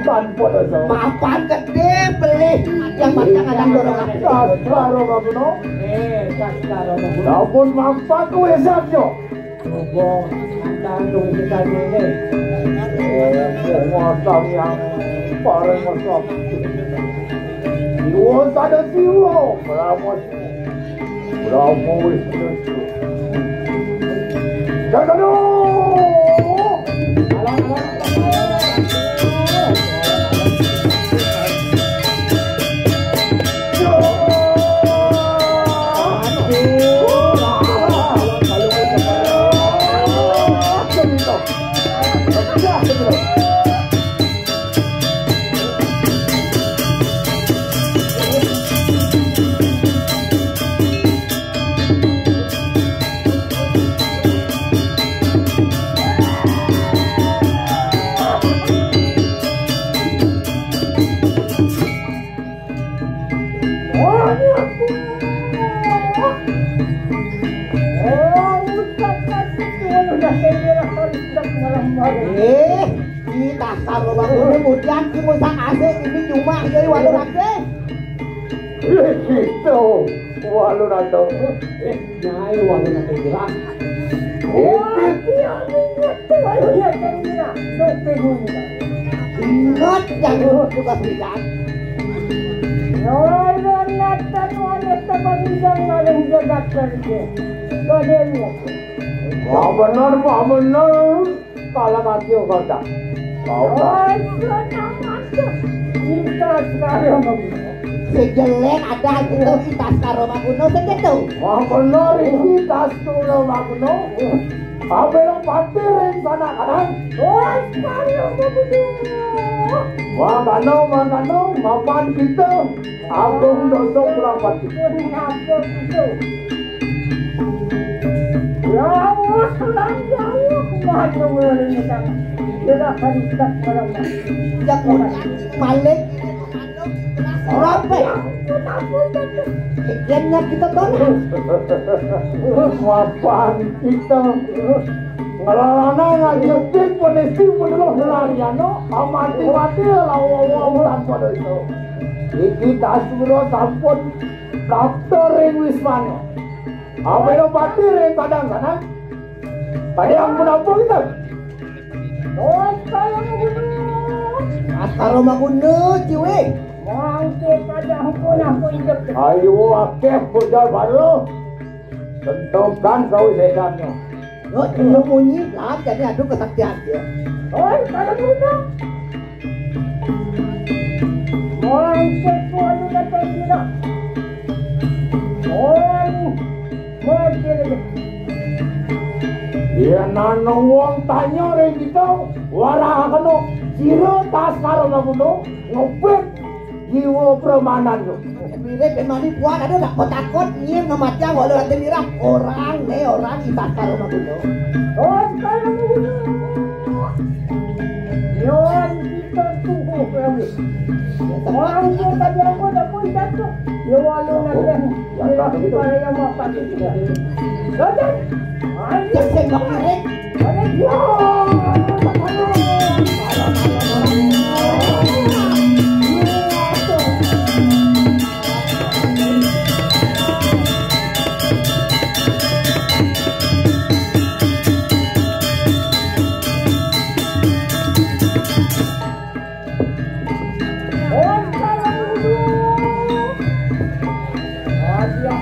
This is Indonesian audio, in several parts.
tanpa dosa. Papan gede beli yang macam ada dorongan. Karo maguno. Karo maguno. Namun mampan kowe sabyo. Bong, tanggung kita ini. Masam yang paling masam. Siwo sada siwo. Brahmo Wisnu. Jangan kita kalau bangun kemudian kimusak asik ini cuma jadi walau lagi. Itu walau nato. Nyai walau nato gerak. Ingat jangan juga tidak. Walau nato wanita pagidang maling jagat kerja. Kodenya. Benar. Kalau mati kota. Kita sekarang sejelek ada itu kita karo maguno segitu. Benar ini tas karo maguno. Abelo pati ring sana kanan. karo maguno. Magano, mapan kita. Abong dosong berapa itu? Lawas lang jauh kumahan mo rin isang pinakalistas pa naman. Jangan balik. Rapi. Ikannya kita tolak. Mapan kita. Ngarana ngajetik polisi penuh lariano. Amati-mati lawa-lawa tanpa dosa. Iki tasuro sampun daftar ring Wismano. Abelo pati ring kadang sana. Kaya ang menampo kita. Karo maguno. Karo maguno ciwe. Mangke kada hukuna ko indep. Ayo akeh budal baru. Tentukan kau sesamnya. Lo ilmu bunyi lah jadi adu kesaktian dia. Karo maguno. Mangke ko anu datang dina. Ya nano wong tanya ring kita wala kano siro tas karo maguno ngopet jiwa permanan yo. Bire kemani kuat ada nak takut nyiem ngamaca walau ada mirah orang kita karo maguno. Karo maguno. Yon kita tunggu kami. Orang kita dia pun dah pun jatuh. Ya walau nanti para yang makan itu. Sudah. Ayo sengok kiri. Ada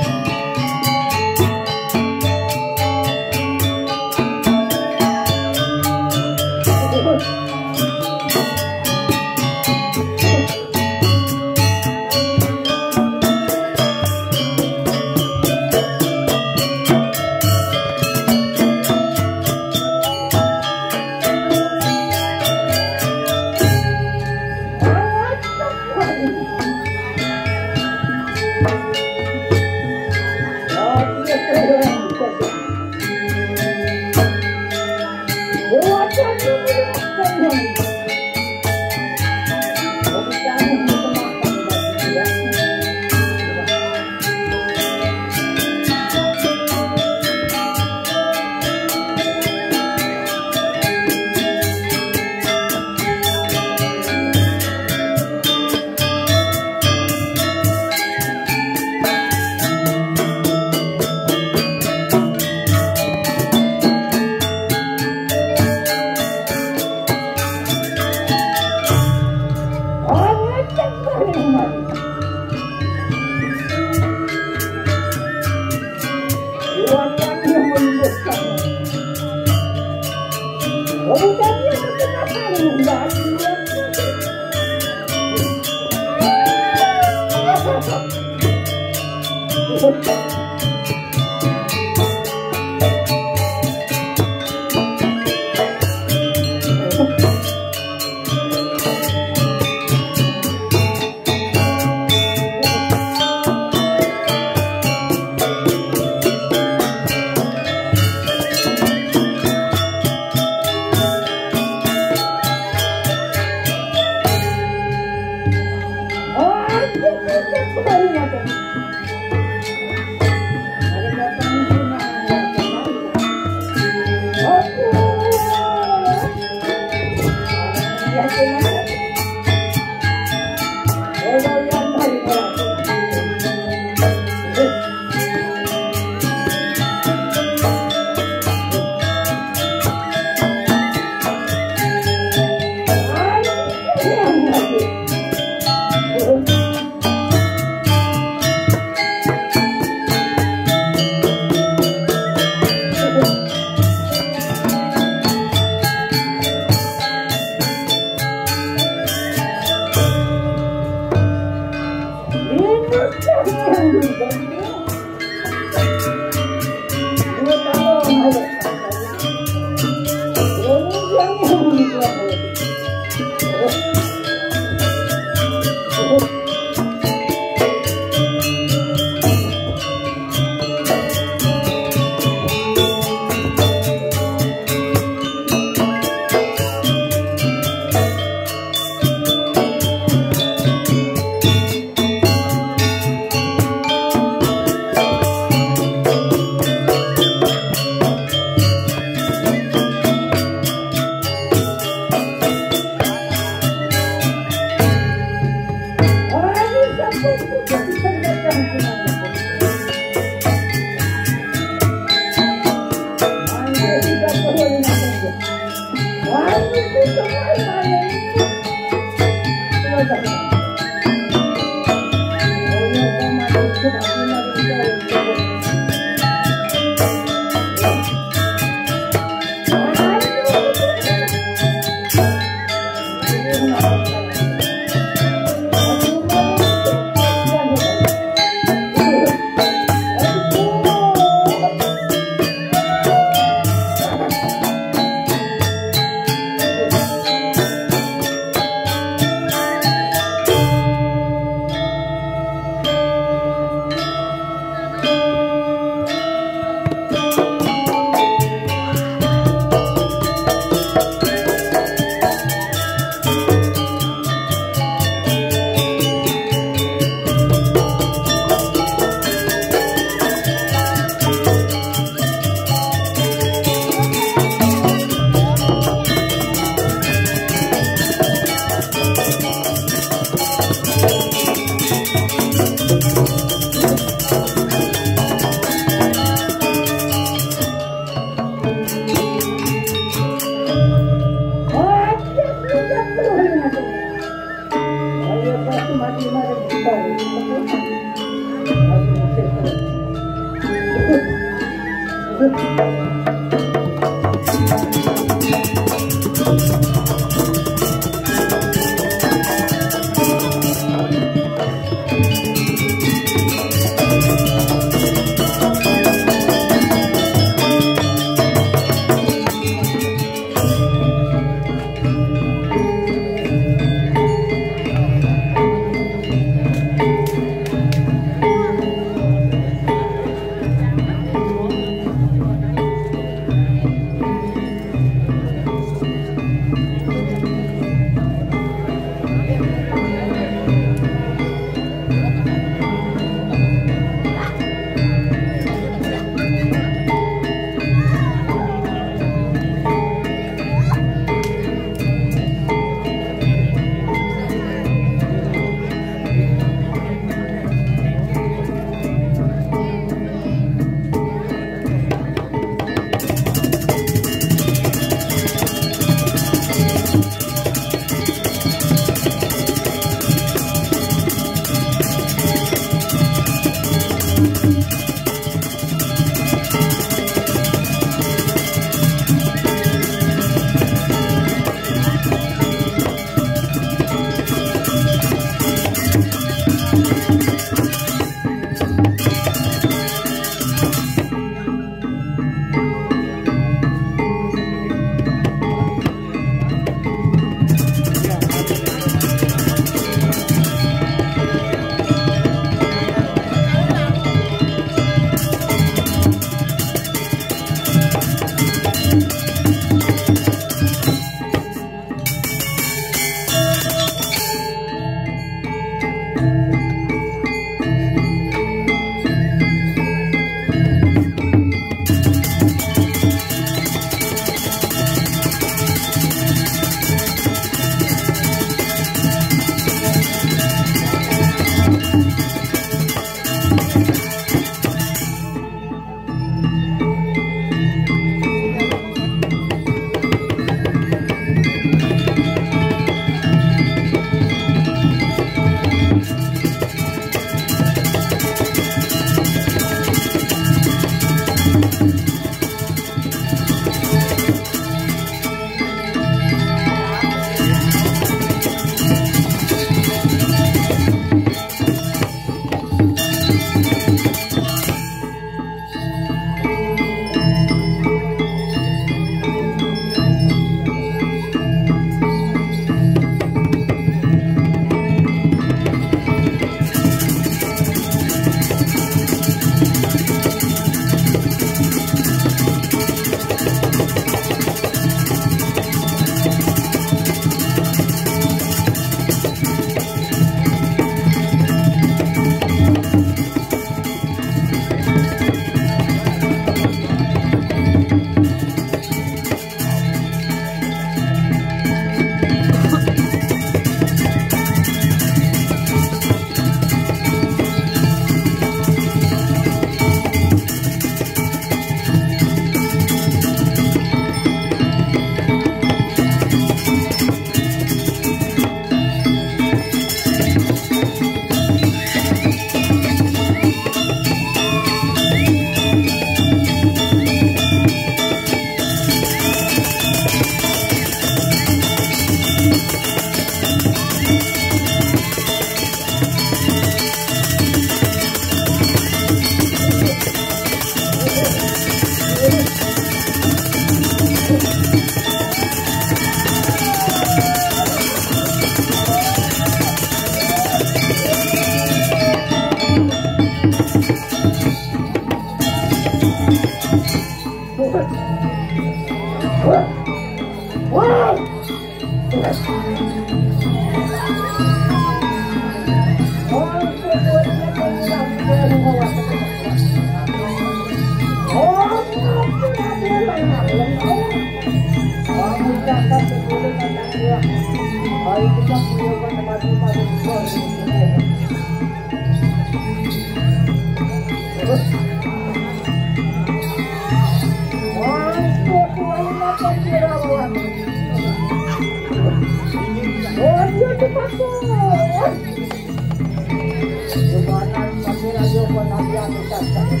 Gimana pasti radio pun nanti aku kasih.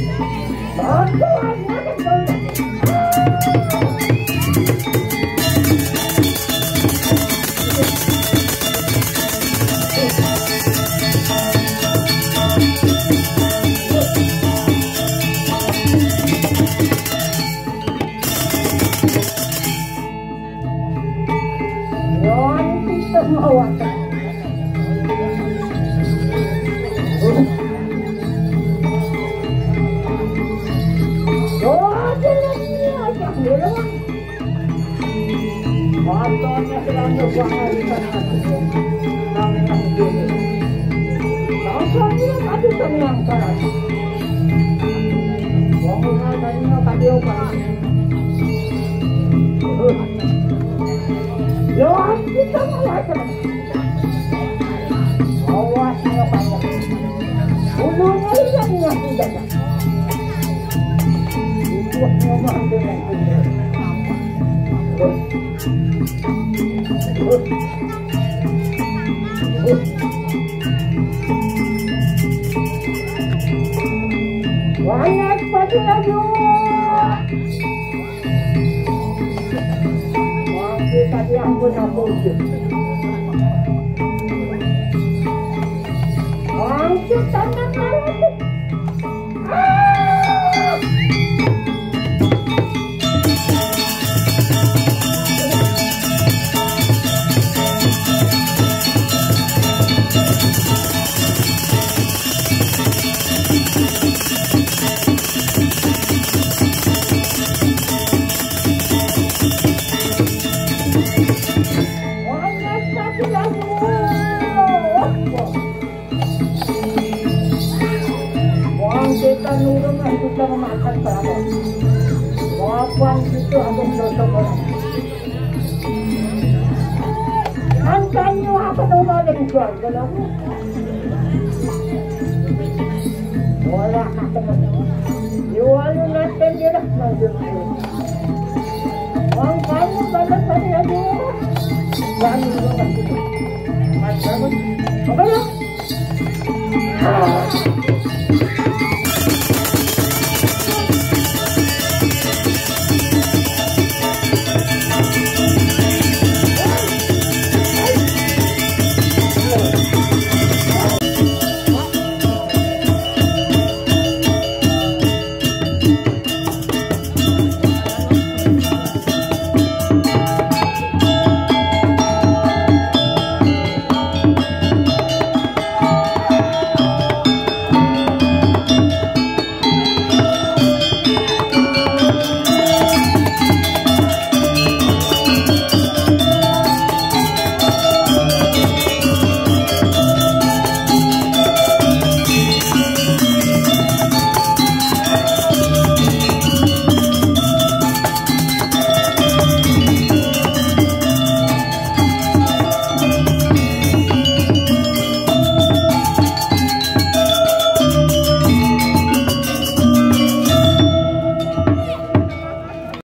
Bantuan banyak pasti lagi. Masih tadi aku nabung. Masih tanah marah. Kita nurun lah kita memakan berapa. Wapang itu aku sosok orang. Angkanya apa nama dari jual kalau bola kata jual nanti dia dah lanjut. Angkanya banyak tadi aja. Jangan dulu nanti. Macam apa ya?